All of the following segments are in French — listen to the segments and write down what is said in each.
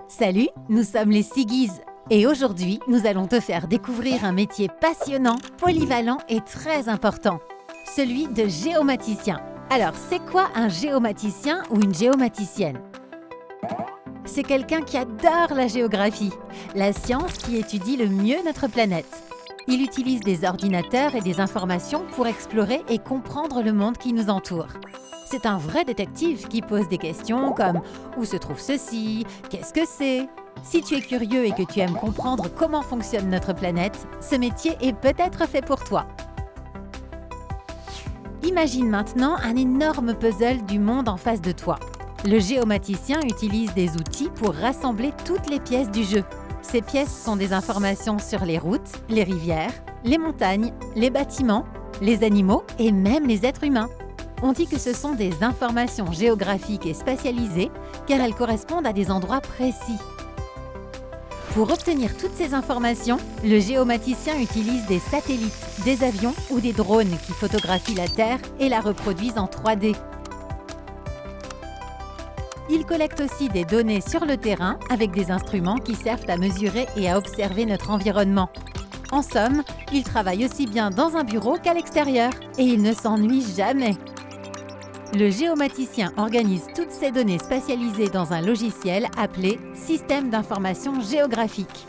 Salut, nous sommes les Siggies et aujourd'hui, nous allons te faire découvrir un métier passionnant, polyvalent et très important, celui de géomaticien. Alors, c'est quoi un géomaticien ou une géomaticienne? C'est quelqu'un qui adore la géographie, la science qui étudie le mieux notre planète. Il utilise des ordinateurs et des informations pour explorer et comprendre le monde qui nous entoure. C'est un vrai détective qui pose des questions comme « Où se trouve ceci ? Qu'est-ce que c'est ?» Si tu es curieux et que tu aimes comprendre comment fonctionne notre planète, ce métier est peut-être fait pour toi. Imagine maintenant un énorme puzzle du monde en face de toi. Le géomaticien utilise des outils pour rassembler toutes les pièces du jeu. Ces pièces sont des informations sur les routes, les rivières, les montagnes, les bâtiments, les animaux et même les êtres humains. On dit que ce sont des informations géographiques et spatialisées car elles correspondent à des endroits précis. Pour obtenir toutes ces informations, le géomaticien utilise des satellites, des avions ou des drones qui photographient la Terre et la reproduisent en 3D. Il collecte aussi des données sur le terrain avec des instruments qui servent à mesurer et à observer notre environnement. En somme, il travaille aussi bien dans un bureau qu'à l'extérieur et il ne s'ennuie jamais. Le géomaticien organise toutes ces données spatialisées dans un logiciel appelé « Système d'information géographique ».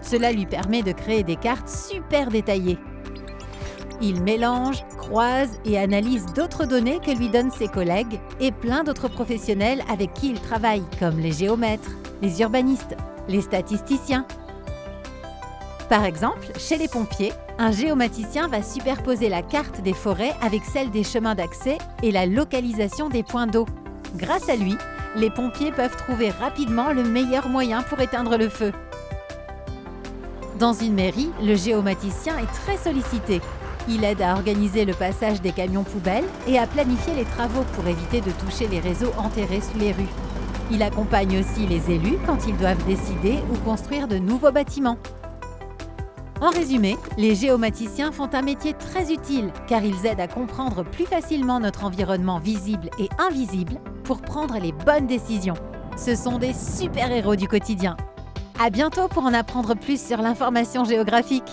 Cela lui permet de créer des cartes super détaillées. Il mélange, croise et analyse d'autres données que lui donnent ses collègues et plein d'autres professionnels avec qui il travaille, comme les géomètres, les urbanistes, les statisticiens. Par exemple, chez les pompiers, un géomaticien va superposer la carte des forêts avec celle des chemins d'accès et la localisation des points d'eau. Grâce à lui, les pompiers peuvent trouver rapidement le meilleur moyen pour éteindre le feu. Dans une mairie, le géomaticien est très sollicité. Il aide à organiser le passage des camions poubelles et à planifier les travaux pour éviter de toucher les réseaux enterrés sous les rues. Il accompagne aussi les élus quand ils doivent décider ou construire de nouveaux bâtiments. En résumé, les géomaticiens font un métier très utile car ils aident à comprendre plus facilement notre environnement visible et invisible pour prendre les bonnes décisions. Ce sont des super-héros du quotidien. À bientôt pour en apprendre plus sur l'information géographique.